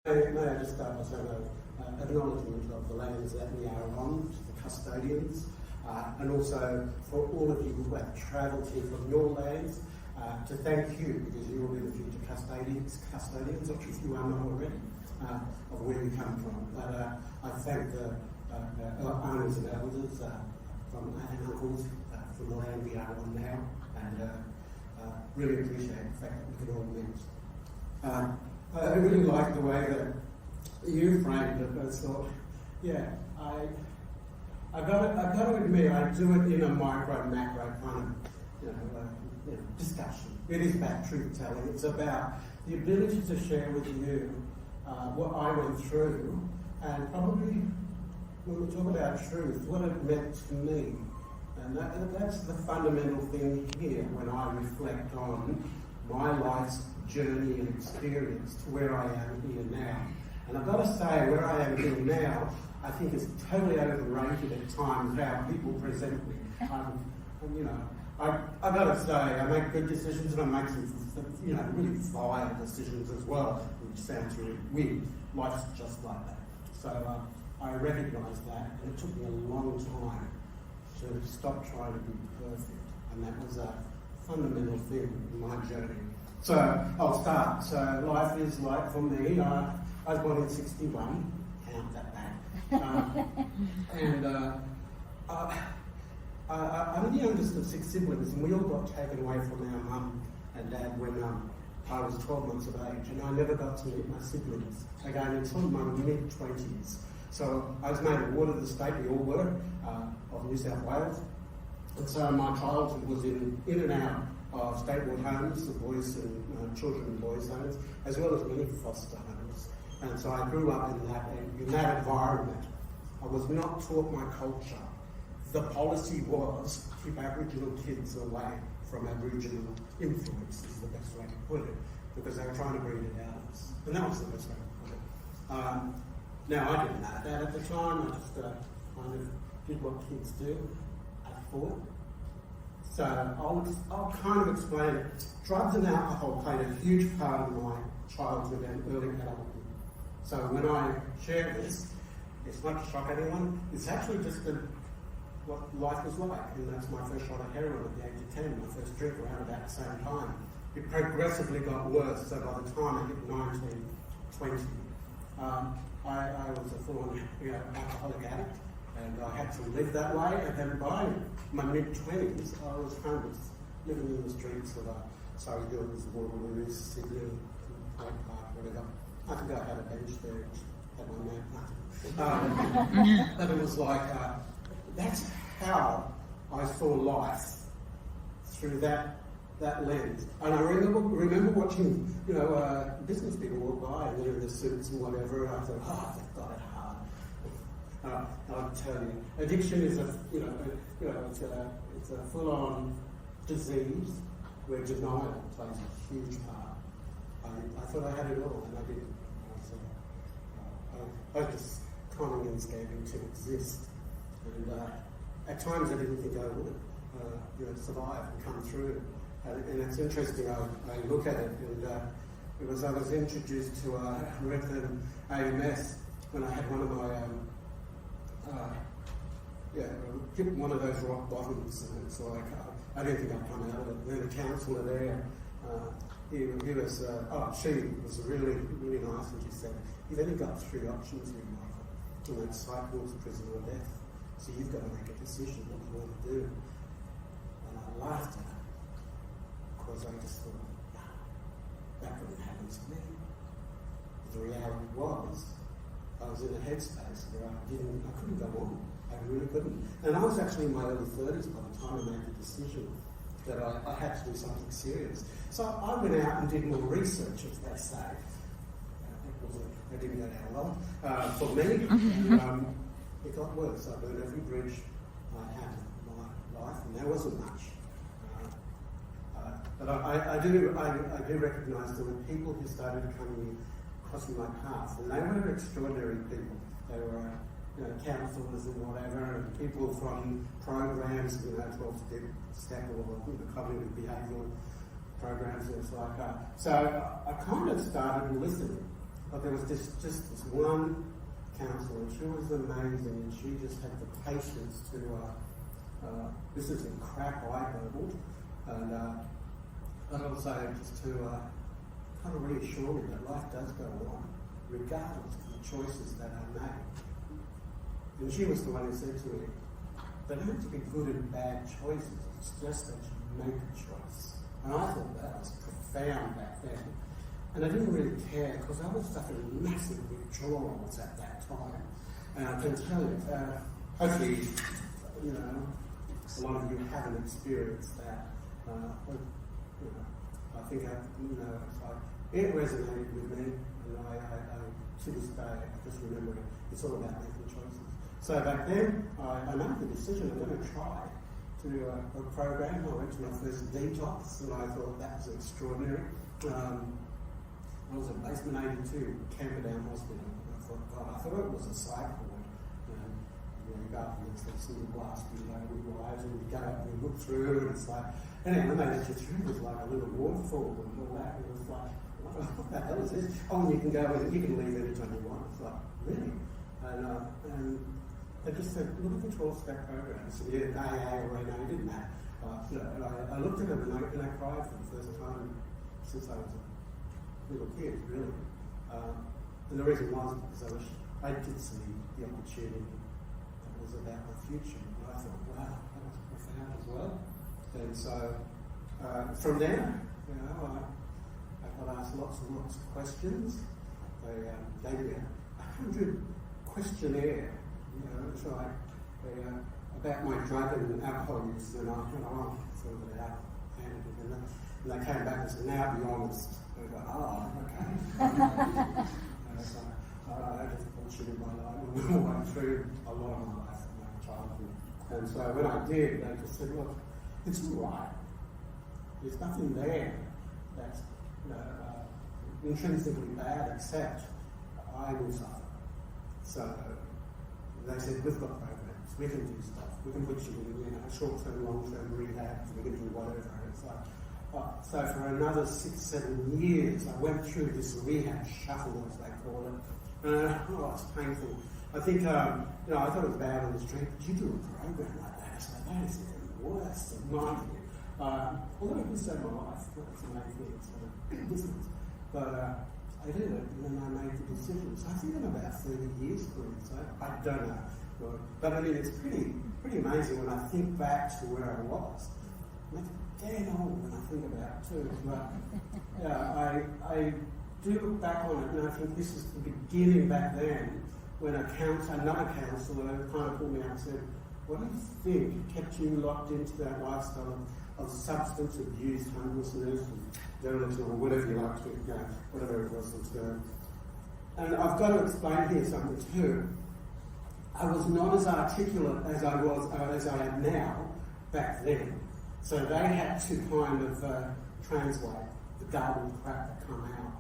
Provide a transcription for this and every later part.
May I just start by saying an acknowledgement of the lands that we are on, to the custodians, and also for all of you who have travelled here from your lands, to thank you, because you will be the future custodians, if you are not already, of where you come from. But I thank the owners and elders and uncles from the land we are on now, and really appreciate the fact that we can all meet. I really like the way that you framed it. I thought, yeah, I got to admit, I do it in a micro, macro kind of discussion. It is about truth telling. It's about the ability to share with you what I went through, and probably when we talk about truth, what it meant to me. And that's the fundamental thing here when I reflect on my life's journey and experience to where I am here now. And I've got to say, where I am here now, I think is totally overrated at times how people present me. I've got to say, I make good decisions and I make some, really vile decisions as well, which sounds really weird. Life's just like that. So I recognise that, and it took me a long time to stop trying to be perfect. And that was a fundamental thing in my journey. So I'll start. So life is like, for me, I was born in 61, count that back. I'm the youngest of 6 siblings, and we all got taken away from our mum and dad when I was 12 months of age, and I never got to meet my siblings again until my mid-20s. So I was made a ward of the state, we all were, of New South Wales. And so my childhood was in and out of state ward homes, the boys and children and boys' homes, as well as many foster homes. And so I grew up in that environment. I was not taught my culture. The policy was keep Aboriginal kids away from Aboriginal influence, is the best way to put it, because they were trying to breed it out of us. And that was the best way to put it. Now, I didn't know that at the time. I just kind of did what kids do, I thought. So I'll kind of explain it. Drugs and alcohol played a huge part of my childhood and early adulthood. So when I share this, it's not to shock anyone. It's actually just what life was like. And that's my first shot of heroin at the age of 10, my first drink around about the same time. It progressively got worse. So by the time I hit 19, 20, I was a full-on alcoholic addict. And I had to live that way, and then by my mid-20s, I was homeless, living in the streets of Surrey Hills, Waterloo, Sydney, Hyde Park, whatever. I think I had a bench there, which had my name. But it was like, that's how I saw life, through that lens. And I remember watching, business people walk by, and they're in their suits and whatever, and I thought, they've got it hard. I'll tell you, addiction is it's a full-on disease where denial plays a huge part. I thought I had it all, and I didn't. I just convenience gave him to exist, and at times I didn't think I would, survive and come through. And it's interesting. I look at it, and I was introduced to Method AMS when I had one of my hit one of those rock bottoms, and it's like, I don't think I'd come out of it. And then the counsellor there, she was really, really nice, and she said, you've only got 3 options here, Michael, and that's cycles, prison or death. So you've got to make a decision what you want to do. And I laughed at her, because I just thought, that couldn't happen to me. The reality was, I was in a headspace where I couldn't go on. I really couldn't. And I was actually in my early 30s by the time I made the decision that I had to do something serious. So I went out and did more research, as they say. It didn't go down well. For me, it got worse. I burned every bridge I had in my life, and there wasn't much. But I do recognise there were people who started coming crossing my path, and they were extraordinary people. They were, counsellors and whatever, and people from programs, 12-step or cognitive behavioural programs. It's like, so I kind of started listening, but there was just this one counsellor, and she was amazing, and she just had the patience to, this is in crap I Googled, and also just to kind of reassure me that life does go on, regardless of the choices that are made. And she was the one who said to me, they don't have to be good and bad choices, it's just that you make a choice. And I thought that was profound back then. And I didn't really care because I was suffering massive withdrawals at that time. And I can tell you, hopefully, you know, a lot of you haven't experienced that. But, you know, I think it resonated with me, and I to this day, I just remember it. It's all about making choices. So back then, I made the decision I'm going to try to do a program. I went to my first detox, and I thought that was extraordinary. I was at basement 82, Camperdown Hospital. I thought it was a psych ward. You go up and there's that single glass window with wires, and you go up and you look through, and it's like, anyway, when they let you through, it was like a little waterfall and all that. And it was like, what the hell is this? Oh, and you can go and you can leave anytime you want. It's like, really? And they just said, look at the 12-step program. So yeah, AA or NA, it didn't matter. I looked at them and I cried for the first time since I was a little kid, really. And the reason was because I did see the opportunity that was about my future. And I thought, wow, that was profound as well. And so from there, you know, I got asked lots and lots of questions. They gave me a 100 questionnaire. You know, it's like about my drug and alcohol use, and I sort of it out, handed it, and they came back and said, "Now be honest." And I go, "Oh, okay." So I just bullshitted my life all the way through a lot of my life from my childhood, and so when I did, they just said, "Look, it's all right. There's nothing there that's intrinsically bad, except I will suffer." So they said, we've got programs, we can do stuff, we can put you in, short-term, long-term rehab, we can do whatever. It's like, so for another 6-7 years, I went through this rehab shuffle, as they call it. It's painful. I think, I thought it was bad on the street, but you do a program like that, so that is even worse than mine. Although it was so my life, that's the main thing, it's a big difference. But I did it, and then I made the decision. So I think I'm about 30 years through it, so I don't know. But I mean, it's pretty amazing when I think back to where I was. I'm dead old when I think about it too. But I do look back on it, and I think this is the beginning back then when another counsellor kind of pulled me out and said, what do you think kept you locked into that lifestyle of substance abuse, homelessness, and dereliction, or whatever you like to, whatever it was the term. And I've got to explain here something too. I was not as articulate as I am now back then. So they had to kind of translate the garbled crap that come out,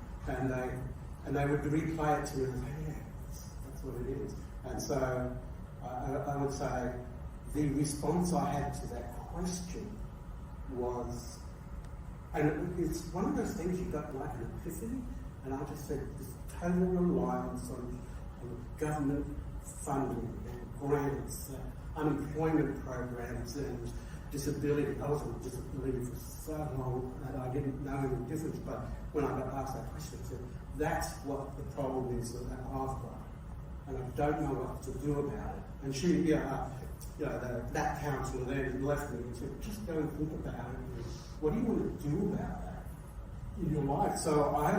and they would replay it to me and say, yeah, that's what it is. And so I would say the response I had to that question was, and it's one of those things you got like an epiphany, and I just said this total reliance on government funding and grants, unemployment programs and disability. I was on disability for so long that I didn't know the difference, but when I got asked that question, I said, that's what the problem is that I've got, and I don't know what to do about it. And she, that counsellor then left me and said, just go and think about it. What do you want to do about that in your life? So I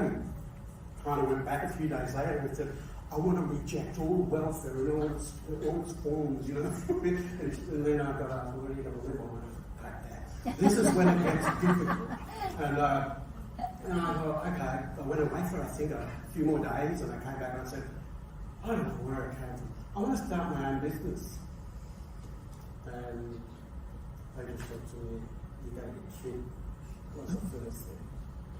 kind of went back a few days later and said, I want to reject all welfare and all its forms, and then I got asked, what are you going to live on? Like that. This is when it gets difficult. And I thought, okay, I went away for I think a few more days, and I came back and I said, I don't know where it came from. I want to start my own business. And they just said to me, you're going to get shit. Was the first thing.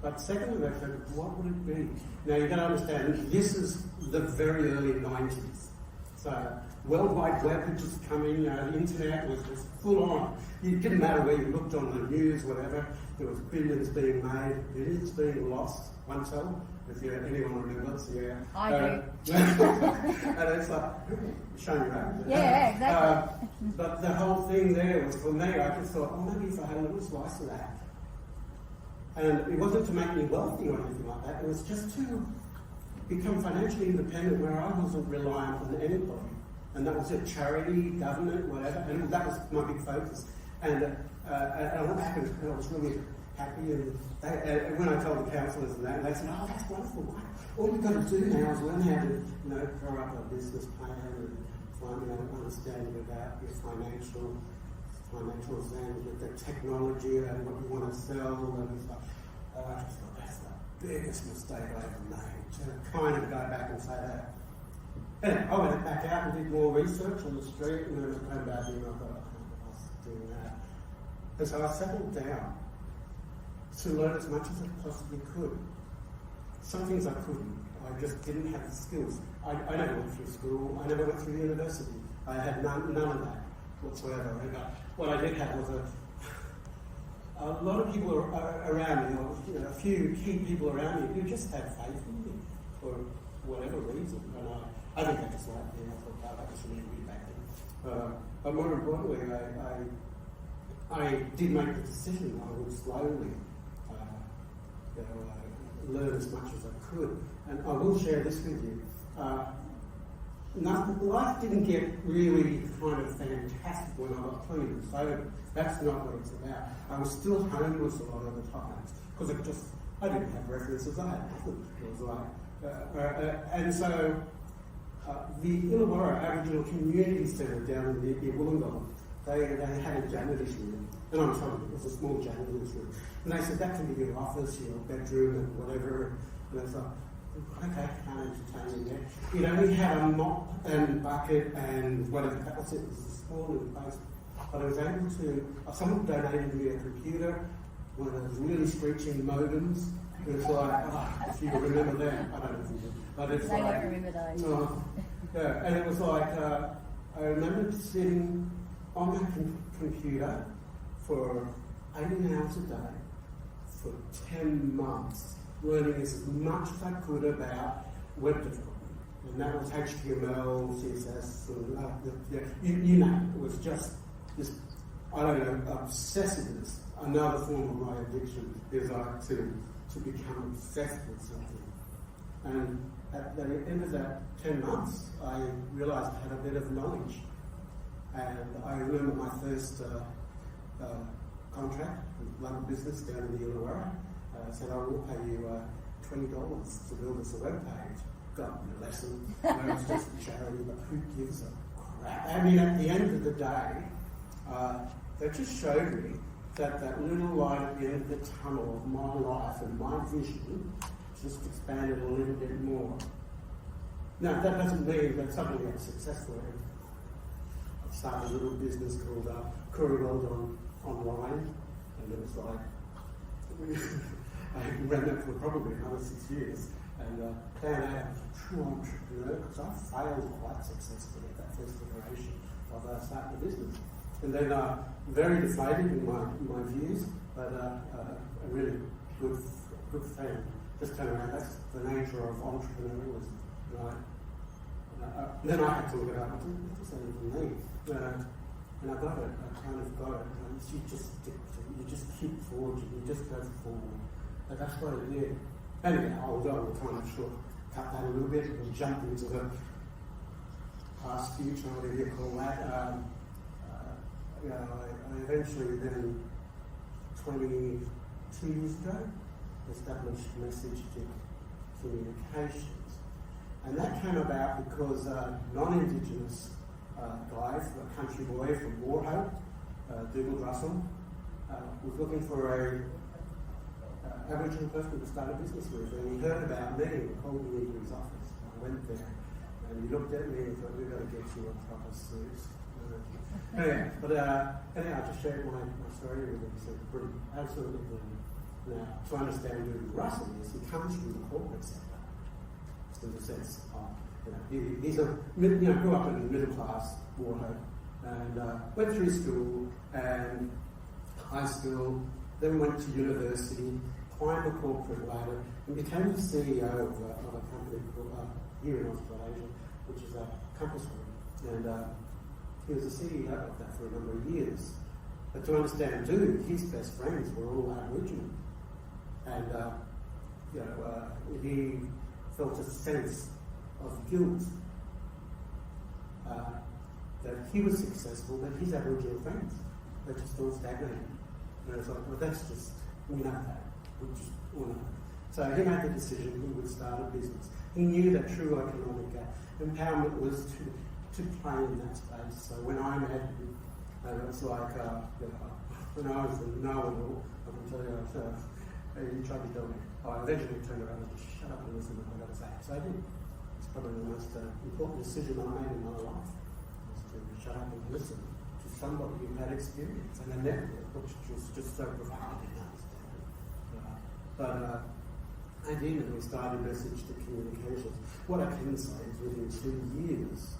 But secondly, they said, what would it be? Now, you've got to understand, this is the very early 90s. So World Wide Web had just come in, the internet was just full on. It didn't matter where you looked on the news, whatever, there was billions being made, billions being lost, one cell, if anyone remembers, yeah. I do. And it's like, showing you that. Yeah, exactly. But the whole thing there was, for me, I just thought, oh, maybe if I had a little slice of that. And it wasn't to make me wealthy or anything like that, it was just to become financially independent where I wasn't reliant on anybody. And that was it, charity, government, whatever, and that was my big focus. And what happened, I was really happy, and when I told the counsellors and that, they said, oh, that's wonderful. All you've got to do now is learn how to, draw up a business plan and find understanding about your financial things, with the technology and what you want to sell, and it's like, I just thought that's the biggest mistake I ever made, to kind of go back and say that. Anyway, I went back out and did more research on the street, and then I came back and I thought, I was doing that. And so I settled down to learn as much as I possibly could. Some things I couldn't. I just didn't have the skills. I never went through school. I never went through university. I had none of that whatsoever. What I did have was a lot of people around me, or a few key people around me who just had faith in me for whatever reason. And I think I just liked me. I thought, that was really good back then. But more importantly, I did make the decision. I would slowly learn as much as I could. And I will share this with you. Life didn't get really kind of fantastic when I got clean, so that's not what it's about. I was still homeless a lot of the times because I didn't have references. I had nothing. It was like, and so the Illawarra Aboriginal Community Centre down in Wollongong, they had a janitor's room, and I'm telling you, it was a small janitor's room, and they said that can be your office, your bedroom, and whatever. And I thought, okay, I can't entertain you there. It only had a mop and bucket and whatever, that was it. It was a small little place. But I was able to, someone donated me a computer, one of those really screeching modems. It was like, if you remember them, I don't know if you do, but it's I like... don't remember those. Yeah, and it was like, I remember sitting on my computer for 18 hours a day for 10 months, learning as much as I could about web development. And that was HTML, CSS, and you know, it was just this, I don't know, obsessiveness. Another form of my addiction is like to become obsessed with something. And at the end of that 10 months, I realised I had a bit of knowledge. And I remember my first contract with London Business down in the Illawarra. Said, I will pay you $20 to build us a web page. Got me a lesson. It's just a charity, but who gives a crap? I mean, at the end of the day, that just showed me that little light at the end of the tunnel of my life and my vision just expanded a little bit more. Now, that doesn't mean that somebody got successful. I started a little business called Curry Online, and it was like, I ran that for probably another 6 years, and found out I was a true entrepreneur because I failed quite successfully at that first iteration of starting the business. And then very deflated in my views, but a really good friend just turned around. That's the nature of entrepreneurialism, right? Then I had to look it up. What does that even mean? And I got it. I kind of got it. You just keep forging. You just go forward. But that's what it did. Anyway, I'll kind of cut that a little bit and jump into the past future, whatever you call that. I eventually then, 22 years ago, established Message Communications. And that came about because a non-Indigenous guy, a country boy from Warhope, Dougal Russell, was looking for a Aboriginal person to start a business with, and he heard about me and called me into his office. I went there, and he looked at me and thought, we've got to get you a proper suit. Anyway, I just shared my story with him. He said, brilliant, absolutely brilliant. Now, to understand who Russell is, he comes from the corporate sector, in the sense of, He's grew up in a middle class Warhead and went through school and high school, then went to university, climbed the corporate ladder, and became the CEO of a company called, here in Australasia, which is a Compass Group. And he was the CEO of that for a number of years. But to understand, his best friends were all Aboriginal. And he felt a sense of guilt that he was successful, but his Aboriginal friends, they just all stagnated. And it's like, well, that's just, we know that. We just all know. So he made the decision he would start a business. He knew that true economic empowerment was to play in that space. So when I met him, it was like, when I was a know-it-all, I can tell you, he tried to tell me. I eventually turned around and just shut up and listen to what I got to say. So I did. It's probably the most important decision I made in my life, was to shut up and listen to somebody who had experience and a network, which was just so profound in understanding. But I did, and we started message to communications. What I can say is within 2 years,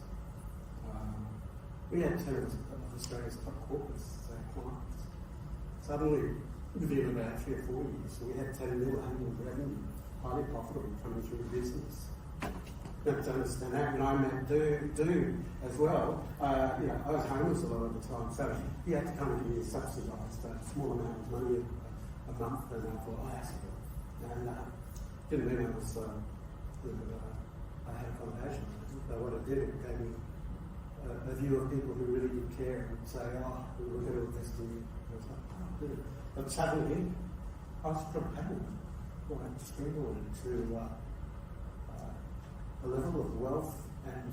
we had 10 of Australia's top corporates as our clients. Suddenly, within about 3 or 4 years, we had 10 million annual revenue, highly profitable, coming through the business. You have to understand that. When I met Do as well, I was homeless a lot of the time, so he had to come and give me a subsidised small amount of money a month, and I thought, I asked for it. And didn't mean I was, I had accommodation. But what it did, it gave me a view of people who really did care and say, we're going to invest in you. And I was like, good. But suddenly, I was propelled, springboarded to a level of wealth, and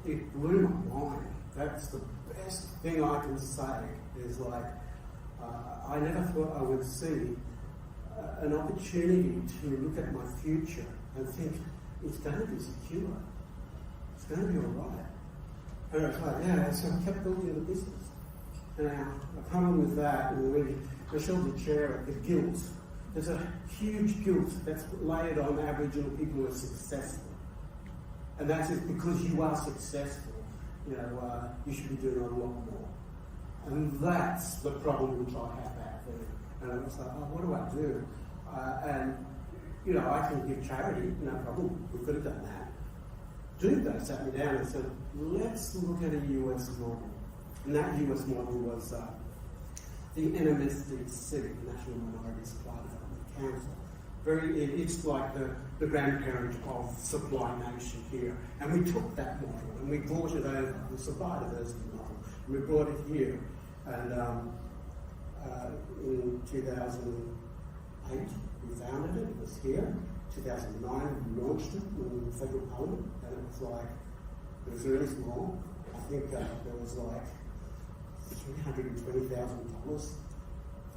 it blew my mind. That's the best thing I can say, is like, I never thought I would see an opportunity to look at my future and think, it's going to be secure. It's going to be all right. And it's like, so I kept building the business. Now, the problem with that, and Michelle did share it, the guilt. There's a huge guilt that's laid on Aboriginal people who are successful. And that's it, because you are successful, you should be doing a lot more. And that's the problem which I have out there. And I was like, what do I do? I can give charity, no problem. We could have done that. They sat me down and said, let's look at a US model. And that US model was the NMSDC, National Minority Supply Development Council. It's like the grandparent of Supply Nation here. And we took that model and we brought it over, the biodiversity model, and we brought it here. And in 2008, we founded it. It was here. 2009, we launched it in federal parliament, and it was really small. I think there was like $320,000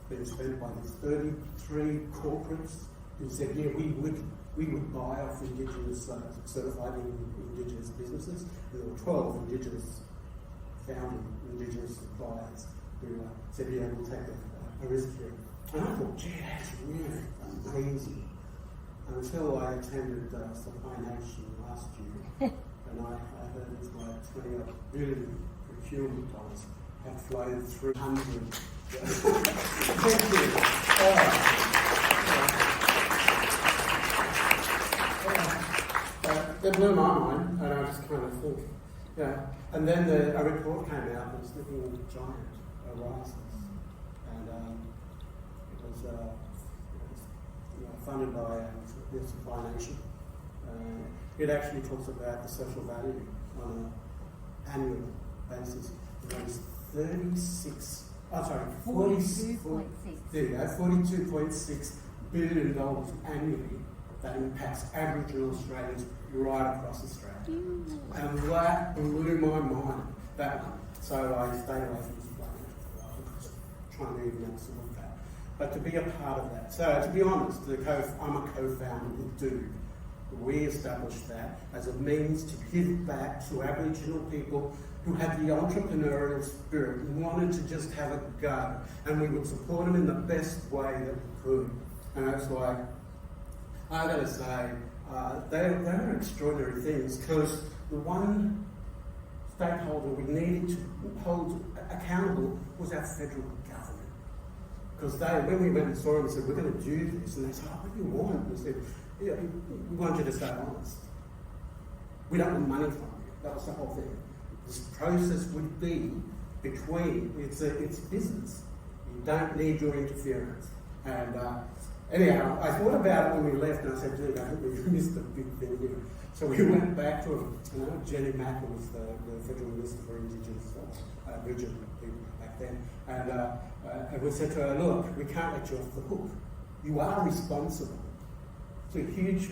being spent by these 33 corporates who said, we would buy off Indigenous certified Indigenous businesses. There were 12 Indigenous founding Indigenous suppliers who said, we'll take a risk here. And I thought, that's really amazing. Until I attended Supply Nation last year, and I heard it's like $20 billion procurement dollars have flowed through 100. Thank you. It blew my mind, and I just kind of think, And then a report came out that was looking giant arises, and it was funded by the Supply Nation. It actually talks about the social value on an annual basis. It was $42.6 billion annually that impacts Aboriginal Australians right across Australia. And that blew my mind, that one. So I stayed away from Supply Nation for a while, because trying to even absorb that. But to be a part of that. So to be honest, I'm a co-founder with Do. We established that as a means to give back to Aboriginal people who had the entrepreneurial spirit and wanted to just have a go. And we would support them in the best way that we could. And that's why, I gotta say, they are extraordinary things, because the one stakeholder we needed to hold accountable was our federal government. Because when we went and saw them and said, we're going to do this, and they said, what do you want? And we said, yeah, we want you to stay honest. We don't want money from you. That was the whole thing. This process would be between, it's business. You don't need your interference. And anyhow, I thought about it when we left, and I said, dude, I think we missed a big thing here. So we went back to, Jenny Mack was the Federal Minister for Indigenous Aboriginal people back then. And we said to her, look, we can't let you off the hook. You are responsible to a huge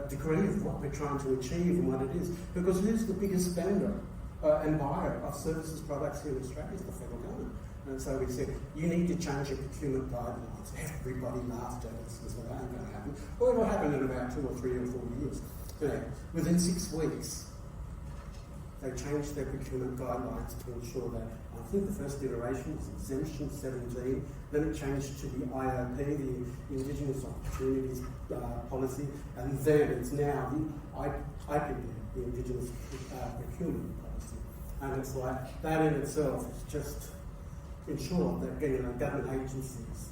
degree of what we're trying to achieve and what it is. Because who's the biggest spender and buyer of services products here in Australia is the federal government. And so we said, you need to change your procurement guidelines. Everybody laughed at us and said, that ain't going to happen. Well, it will happen in about 2 or 3 or 4 years. Within 6 weeks, they changed their procurement guidelines to ensure that, I think the first iteration was exemption 17, then it changed to the IOP, the Indigenous Opportunities Policy, and then it's now the IPP, the Indigenous Procurement Policy. And it's like, that in itself is just ensure that government agencies,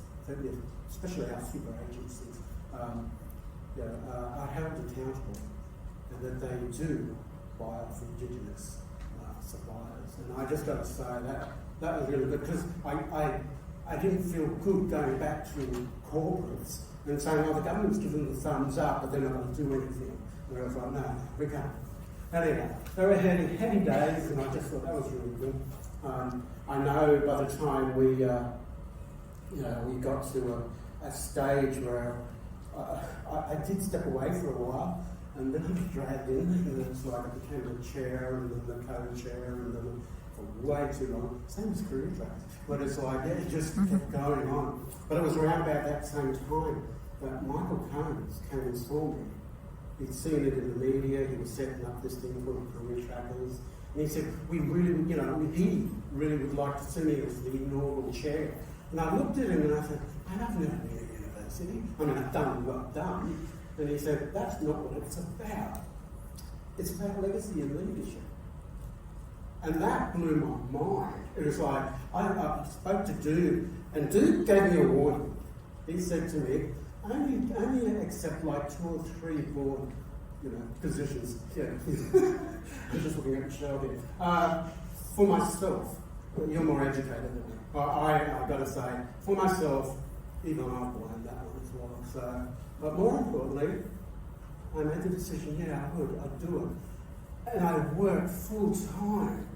especially our super agencies, are held accountable, and that they do buy off Indigenous suppliers. And I just got to say that was really good, because I didn't feel good going back to corporates and saying, oh, the government's giving the thumbs up, but they're not going to do anything. And I was like, no, we can't. Anyway, they were heady days, and I just thought that was really good. I know by the time we got to a stage where I did step away for a while, and then I was dragged in, and it's like I became the chair, and then the co-chair, and then for way too long. Same as career tracks. But it's like, it just kept going on. But it was around about that same time that Michael Combs came and saw me. He'd seen it in the media, he was setting up this thing called career trackers. And he said, he really would like to see me as the inaugural chair. And I looked at him and I said, I've never been at university. I mean, I've done what I've done. And he said, that's not what it's about. It's about legacy and leadership. And that blew my mind. It was like, I spoke to Dude, and Dude gave me a warning. He said to me, only accept like 2 or 3 board positions. Yeah. I'm just looking at Michelle here. For myself, you're more educated than me. I've got to say, for myself, even I've blown that one as well. So, but more importantly, I made the decision, I'd do it. And I worked full time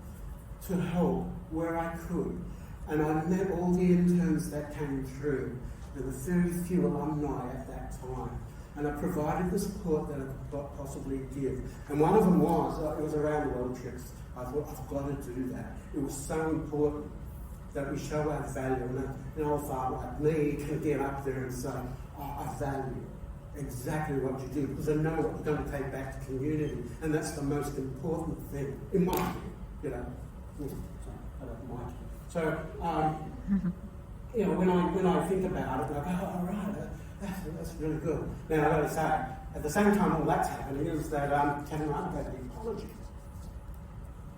to help where I could. And I met all the interns that came through, and the very few alumni at that time. And I provided the support that I could possibly give. And one of them was around world trips. I thought, I've got to do that. It was so important that we show our value. And an old farmer like me can get up there and say, I value exactly what you do, because I know what you're going to take back to community. And that's the most important thing, in my view, So, when I think about it, I go, all right, that's really good. Now, I've got to say, at the same time all that's happening is that Kevin Rudd gave the apology.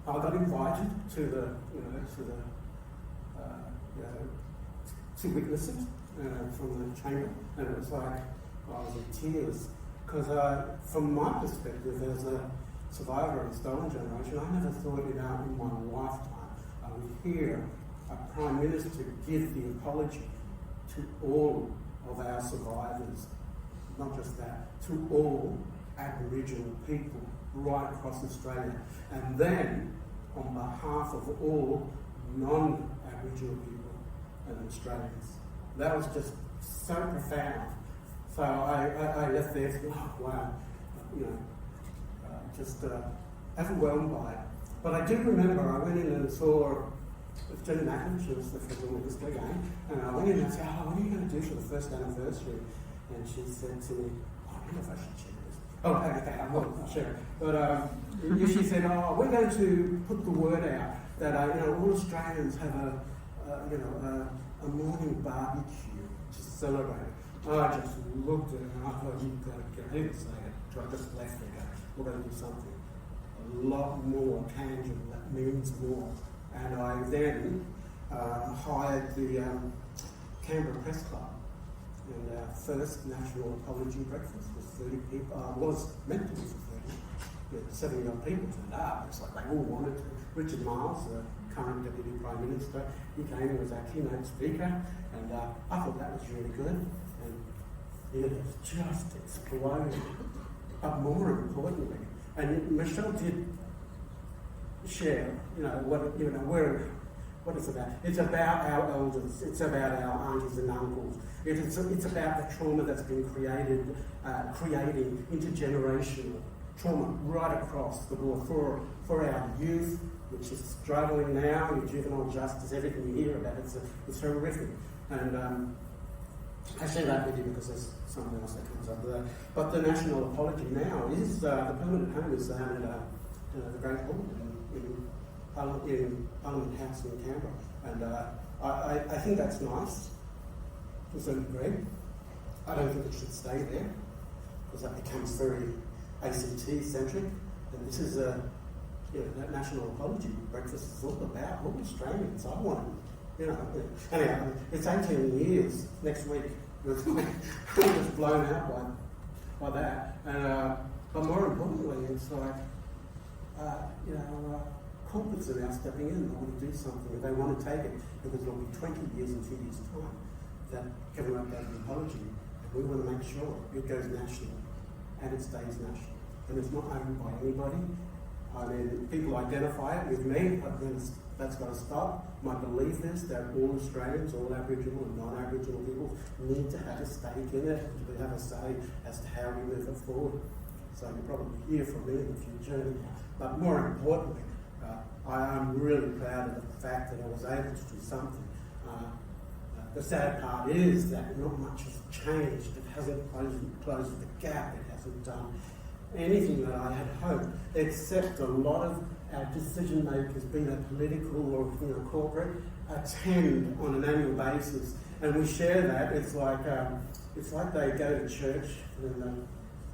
I got invited to to witness it from the chamber, and it was like, I was in tears, because from my perspective as a survivor of the stolen generation, I never thought in my lifetime I would hear a Prime Minister give the apology to all of our survivors, not just that, to all Aboriginal people right across Australia, and then on behalf of all non-Aboriginal people and Australians. That was just so profound. So I left there thinking, oh wow, just overwhelmed by it. But I do remember I went in and saw Jenny McLeod, she was the federal minister again, and I went in and I said, what are you going to do for the first anniversary? And she said to me, I don't know if I should share this. Oh, okay, I won't share it. But she said, we're going to put the word out that all Australians have a morning barbecue to celebrate. I just looked at it and I thought, you've got to get, I didn't say it, so I just left it. We're going to do something a lot more tangible, that means more. And I then hired the Canberra Press Club, and our first national apology breakfast was 30 people, was meant to be for 30, 70 odd people turned up. It's like they all wanted to. Richard Miles, the current Deputy Prime Minister, he came and was our keynote speaker, and I thought that was really good. And it was just exploded. But more importantly, and Michelle did share, what it's about. It's about our elders. It's about our aunties and uncles. It's about the trauma that's been created, creating intergenerational trauma right across the board for our youth, which is struggling now, your juvenile justice, everything you hear about it's horrific. And I share that with you because there's something else that comes up there. But the national apology now is the permanent home is down at the Great Hall in Parliament House in Canberra. And I think that's nice to a certain degree. I don't think it should stay there because that becomes very ACT-centric. And this is that national apology breakfast is all about all Australians. I want it. Anyhow, it's 18 years next week. It's just blown out by that. And but more importantly, it's like corporates are now stepping in. They want to do something. They want to take it because it'll be 20 years in 2 years' time that government does an apology, and we want to make sure it goes national and it stays national, and it's not owned by anybody. I mean, people identify it with me, but then that's got to stop. My belief is that all Australians, all Aboriginal and non-Aboriginal people need to have a stake in it and to have a say as to how we move it forward. So you'll probably hear from me in the future. But more importantly, I am really proud of the fact that I was able to do something. The sad part is that not much has changed. It hasn't closed the gap. It hasn't done anything that I had hoped, except a lot of our decision makers, be they political or corporate, attend on an annual basis, and we share that. It's like they go to church and then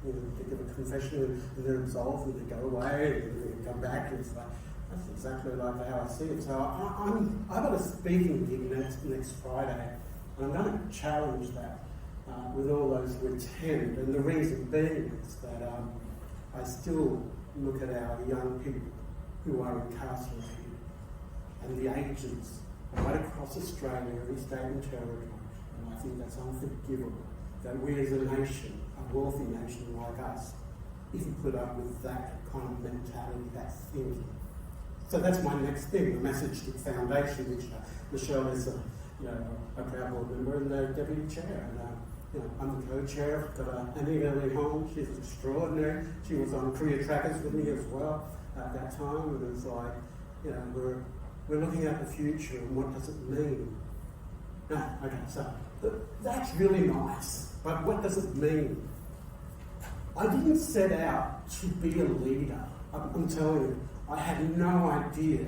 they give a confession and they're absolved and they go away and they come back. And it's like that's exactly like how I see it. So I've got a speaking gig next Friday, and I'm going to challenge that with all those who attend. And the reason being is that I still look at our young people who are incarcerated and the ages right across Australia, every state and territory, and I think that's unforgivable. That we as a nation, a wealthy nation like us, if we put up with that kind of mentality, that thinking. So that's my next thing, the Message to the Foundation, which Michelle is a proud board member and the deputy chair. And I'm the co-chair. I've got Anita Lee Holmes. She's extraordinary. She was on Career Trackers with me as well at that time. And it's like, we're looking at the future and what does it mean? No, okay, so that's really nice. But what does it mean? I didn't set out to be a leader. I'm telling you, I had no idea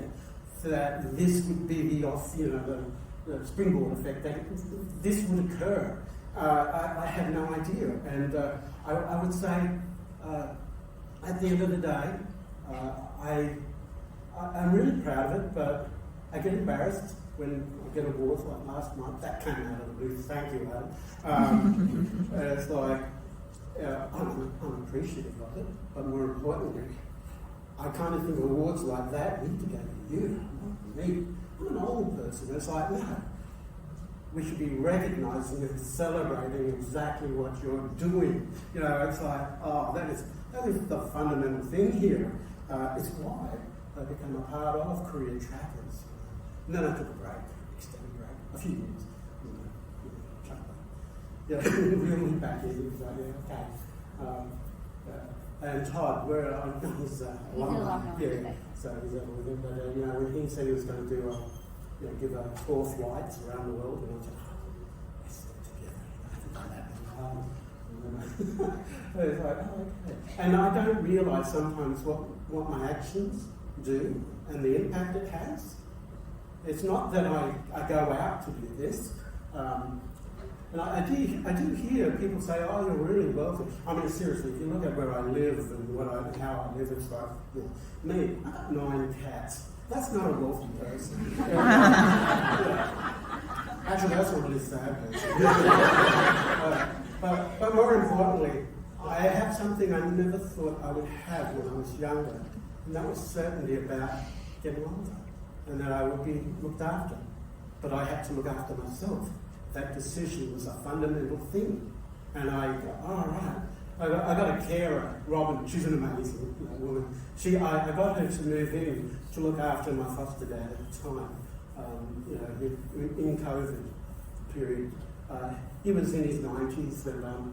that this would be the springboard effect, that this would occur. I had no idea, and I would say at the end of the day, I'm really proud of it, but I get embarrassed when I get awards like last month. That came out of the blue, thank you, Adam. It's like, I'm appreciative of it, but more importantly, I kind of think awards like that need to go to you, not me. I'm an old person. It's like, no. We should be recognising and celebrating exactly what you're doing. It's like, that is the fundamental thing here. It's why I became a part of Career Trackers. And then I took a break, extended break, a few years. Really back in. Okay. And Todd, where he's alumni. Yeah, so he's over with him. But when he said he was going to do give tour flights around the world, and I was like, let's stick together. I haven't done that in a while. It's like, okay. And I don't realise sometimes what my actions do and the impact it has. It's not that I go out to do this. And I do hear people say, "Oh, you're really wealthy." I mean, seriously, if you look at where I live and how I live, it's like, me, I got 9 cats. That's not a wealthy person. Actually, that's a really sad person. But more importantly, I have something I never thought I would have when I was younger, and that was certainty about getting older, and that I would be looked after. But I had to look after myself. That decision was a fundamental thing. And I go, all right. I got a carer, Robin. She's an amazing woman. I got her to move in to look after my foster dad at the time. In COVID period, he was in his 90s and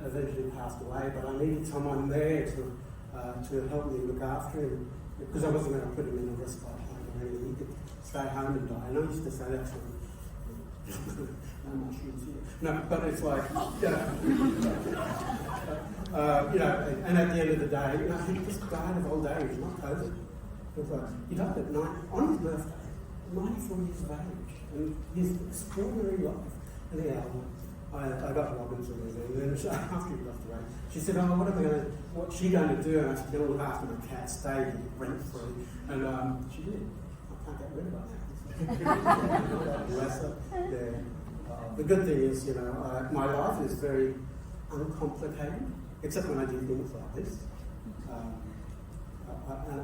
eventually passed away. But I needed someone there to help me look after him because I wasn't going to put him in a respite home or anything. He could stay home and die. And I used to say that to him. No mushrooms here. No, but it's like, and at the end of the day, he just died of old age, not COVID. It was like, he died at on his birthday, 94 years of age, and his extraordinary life. And I got Robin to move in, and then after he left away, she said, "Oh, what's she going to do?" And I said, "Going to look after my cat, stay here, rent free." And she did. I can't get rid of her now. The good thing is, my life is very uncomplicated, except when I do things like this.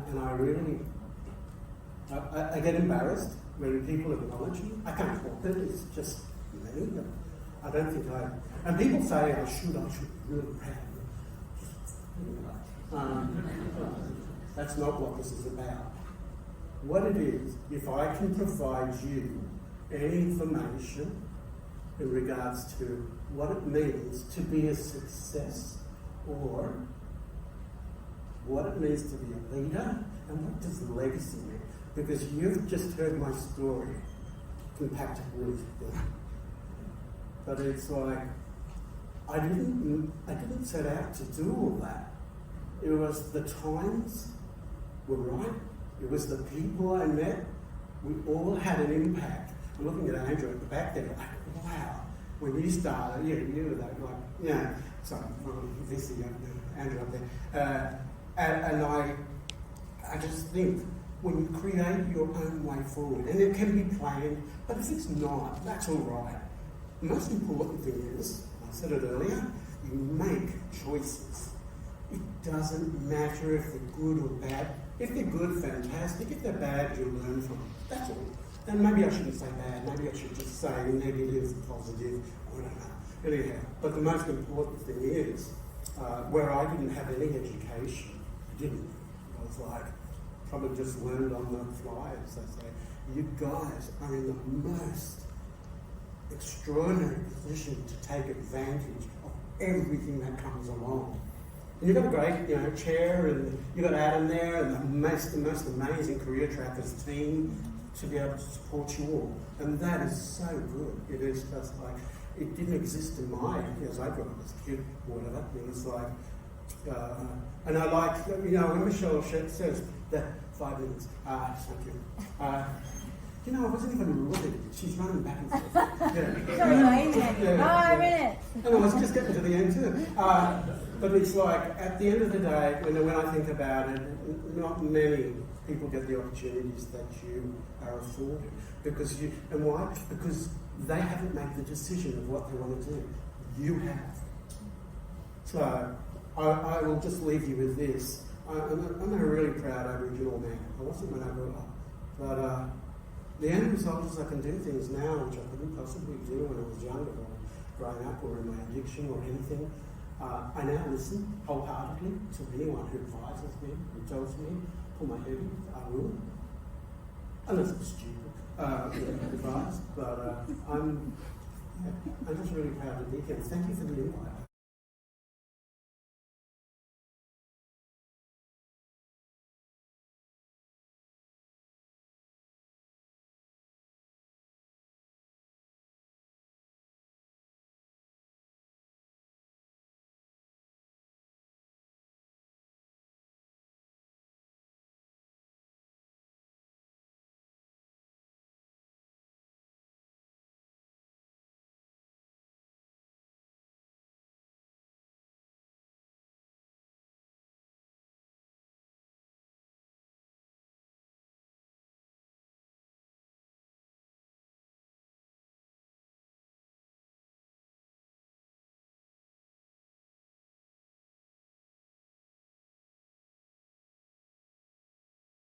And I really, I get embarrassed when people acknowledge me. I can't help it, it's just me. I don't think and people say I should be really proud. That's not what this is about. What it is, if I can provide you any information in regards to what it means to be a success, or what it means to be a leader, and what does legacy mean? Because you've just heard my story compacted with, but it's like I didn't set out to do all that. It was the times were right. It was the people I met. We all had an impact. I'm looking at Andrew at the back there, like, wow. When you started, you were that, like, sorry, Vissy, Andrew up there. And I just think, when you create your own way forward, and it can be planned, but if it's not, that's all right. The most important thing is, I said it earlier, you make choices. It doesn't matter if they're good or bad. If they're good, fantastic. If they're bad, you'll learn from them. That's all. And maybe I shouldn't say bad. Maybe I should just say negative, positive. I don't know. Anyhow, but the most important thing is, where I didn't have any education, I was like, probably just learned on the fly, as they say. You guys are in the most extraordinary position to take advantage of everything that comes along. And you've got a great, chair, and you've got Adam there, and the most amazing career trackers team to be able to support you all. And that is so good. It is just like, it didn't exist in my, as I grew up as a kid, or whatever. It was like, and I like, when Michelle says that 5 minutes, thank you. I wasn't even looking. She's running back and forth. Sorry, 5 minutes. And I was just getting to the end too. But it's like, at the end of the day, when I think about it, not many people get the opportunities that you are afforded. And why? Because they haven't made the decision of what they want to do. You have. So, I will just leave you with this. I'm a really proud Aboriginal man. I wasn't when I grew up. But the end result is I can do things now which I couldn't possibly do when I was younger, or growing up, or in my addiction, or anything. I now listen wholeheartedly to anyone who advises me, who tells me, pull my head in, I will. Unless it's stupid advice. But I'm just really proud to be here. Thank you for the invite.